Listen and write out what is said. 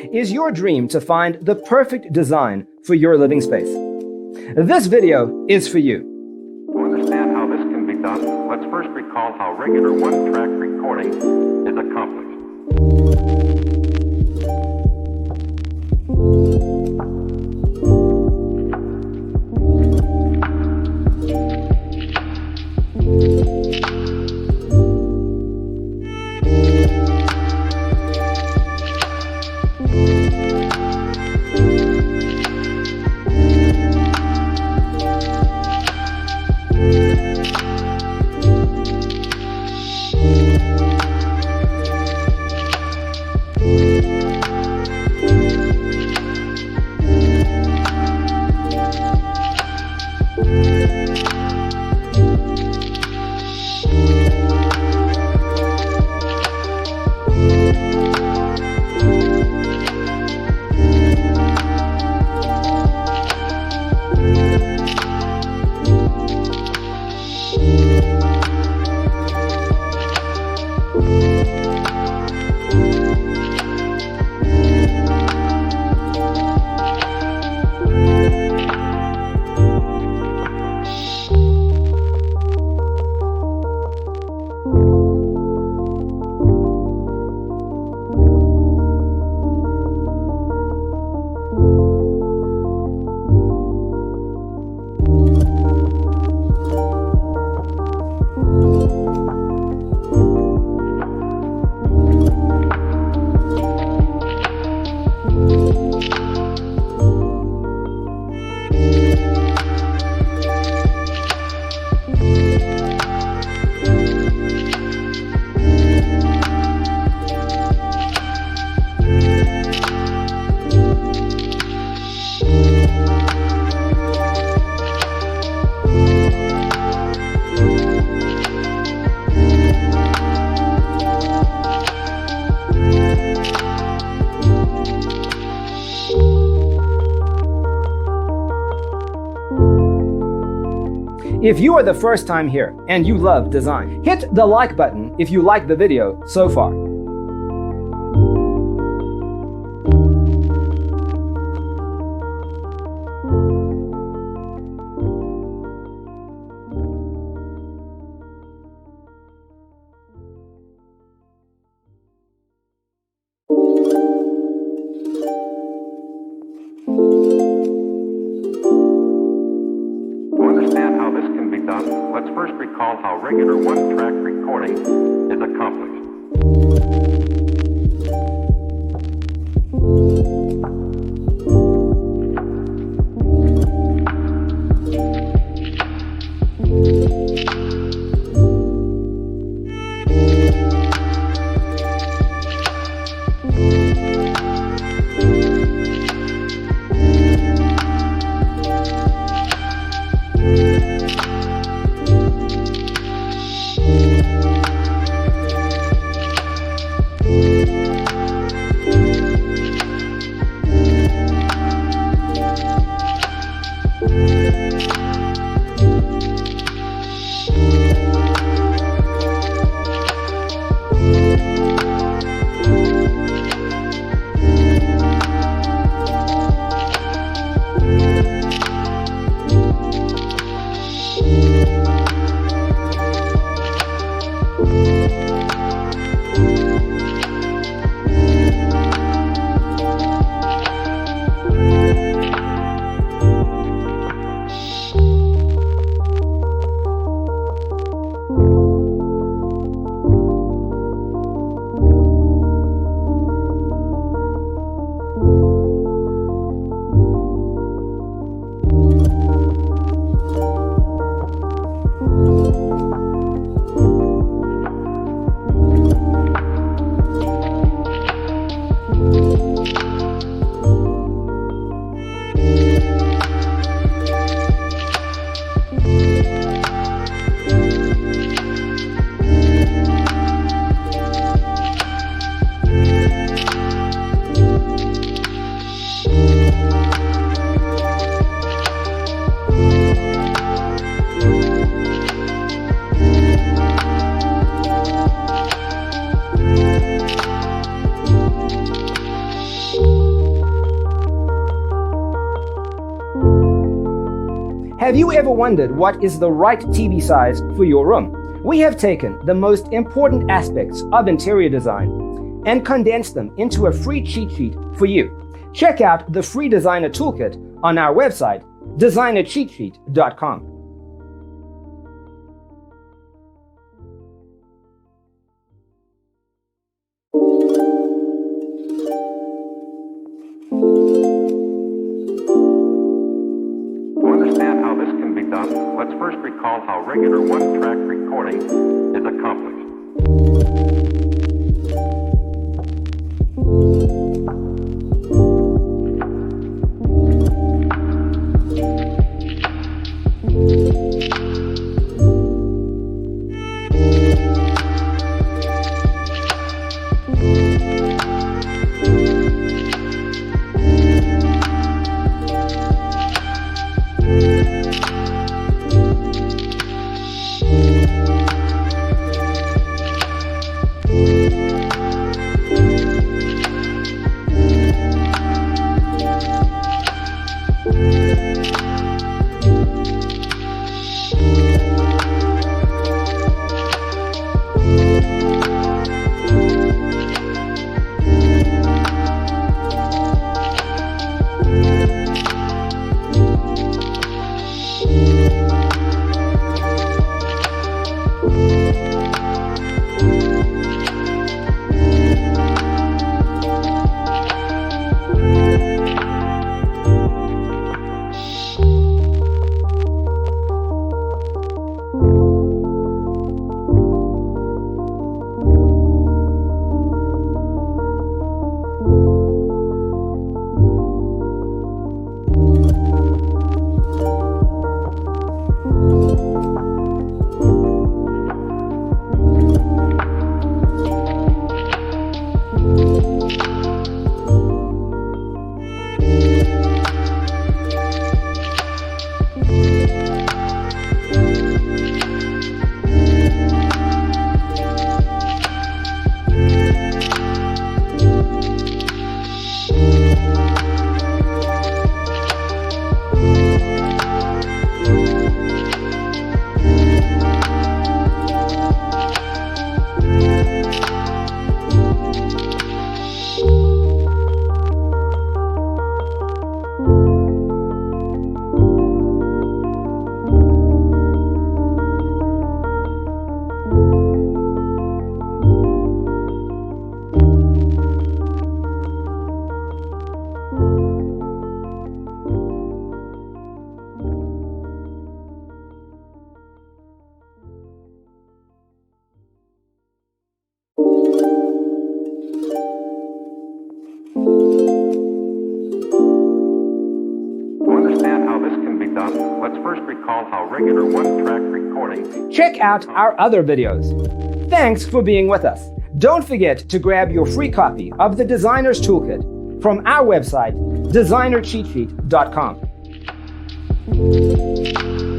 Is your dream to find the perfect design for your living space? This video is for you. To understand how this can be done, let's first recall how regular one-track recording is accomplished. If you are the first time here and you love design, hit the like button if you like the video so far. Let's first recall how regular one-track recording is accomplished. Have you ever wondered what is the right TV size for your room? We have taken the most important aspects of interior design and condensed them into a free cheat sheet for you. Check out the free designer toolkit on our website, designercheatsheet.com. To understand how this can be done, let's first recall how regular one-track recording is accomplished. Let's first recall how regular one-track recording. Check out our other videos. Thanks for being with us. Don't forget to grab your free copy of the Designer's Toolkit from our website, designercheatsheet.com.